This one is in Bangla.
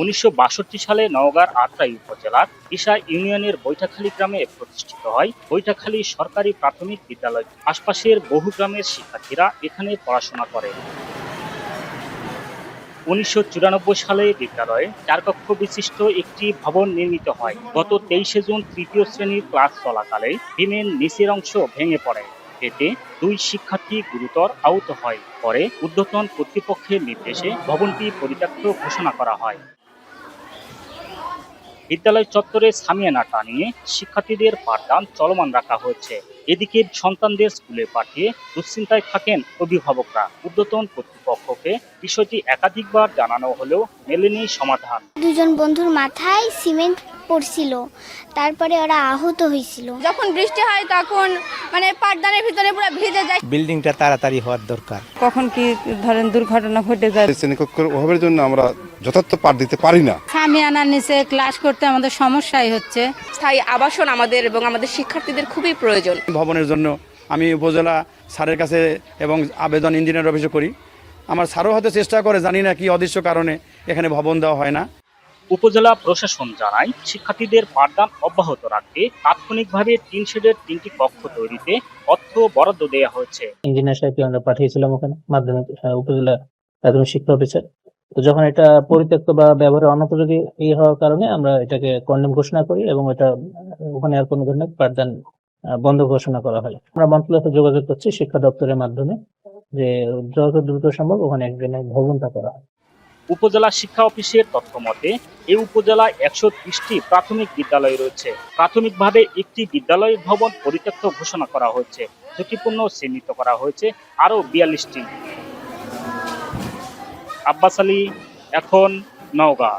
1962 সালে নওগাঁর আত্রাই উপজেলার ইশা ইউনিয়নের বৈঠাখালী গ্রামে প্রতিষ্ঠিত হয় বৈঠাখালী সরকারি প্রাথমিক বিদ্যালয়। আশপাশের বহু গ্রামের শিক্ষার্থীরা এখানে পড়াশোনা করে। 1994 সালে বিদ্যালয়ে 4 কক্ষ বিশিষ্ট একটি ভবন নির্মিত হয়। গত 23 জুন তৃতীয় শ্রেণীর ক্লাস চলাকালে বিমের নিচের অংশ ভেঙে পড়ে। এতে 2 শিক্ষার্থী গুরুতর আহত হয়। পরে ঊর্ধ্বতন কর্তৃপক্ষের নির্দেশে ভবনটি পরিত্যক্ত ঘোষণা করা হয়। বিদ্যালয় চত্বরে সামিয়ানা টানিয়ে শিক্ষার্থীদের পাঠদান চলমান রাখা হয়েছে। এদিকে সন্তানদের স্কুলে পাঠিয়ে দুশ্চিন্তায় থাকেন অভিভাবকরা। ঊর্ধ্বতন কর্তৃপক্ষকে বিষয়টি একাধিকবার জানানো হলেও মেলেনি সমাধান। দুজন বন্ধুর মাথায় সিমেন্ট পড়ছিল, তারপরে ওরা আহত হয়েছিল। যখন বৃষ্টি হয় তখন পাঠদানের ভিতরে পুরো ভিজে যায়। বিল্ডিংটা তাড়াতাড়ি হওয়ার দরকার। কখন কি ধরেন দুর্ঘটনা ঘটে যায়। শ্রেণীকক্ষের অভাবের জন্য আমরা যথার্থ পাঠ দিতে পারি না। সামিয়ানার নিচে ক্লাস করতে আমাদের সমস্যাই হচ্ছে। স্থায়ী আবাসন আমাদের এবং আমাদের শিক্ষার্থীদের খুবই প্রয়োজন। ভবনের জন্য আমি উপজেলা স্যারের কাছে এবং আবেদন ইঞ্জিনিয়ার অফিসে করি। আমার স্যারও হয়তো চেষ্টা করে, জানি না কি অদৃশ্য কারণে এখানে ভবন দেওয়া হয় না। উপজেলা প্রশাসন জানায়, শিক্ষার্থীদের পাঠদান অব্যাহত রাখতে তাৎক্ষণিকভাবে টিন শেডের 3টি কক্ষ তৈরিতে অর্থ বরাদ্দ দেওয়া হয়েছে। ইঞ্জিনিয়ার সাহেবকে আমরা পাঠিয়েছিলাম ওখানে, মাধ্যমিক উপজেলা প্রাথমিক শিক্ষা অফিসার। তো যখন এটা পরিত্যক্ত বা ব্যবহারের অনুপযোগী হওয়ার কারণে আমরা এটাকে কন্ডেম ঘোষণা করি এবং এটা ওখানে আর কোনো ধরনের পাঠদান বন্ধ ঘোষণা করা হয়। আমরা মন্ত্রণালয়ের সাথে যোগাযোগ করছি শিক্ষা দপ্তরের মাধ্যমে যে যত দ্রুত সম্ভব ওখানে একদিনের ভবনটা করা হয়। উপজেলা শিক্ষা অফিসের তথ্য মতে এই উপজেলায় 130টি প্রাথমিক বিদ্যালয় রয়েছে। প্রাথমিকভাবে একটি বিদ্যালয়ের ভবন পরিত্যক্ত ঘোষণা করা হয়েছে। ঝুঁকিপূর্ণ চিহ্নিত করা হয়েছে আরও 42টি। আব্বাস আলী, এখন নওগাঁ।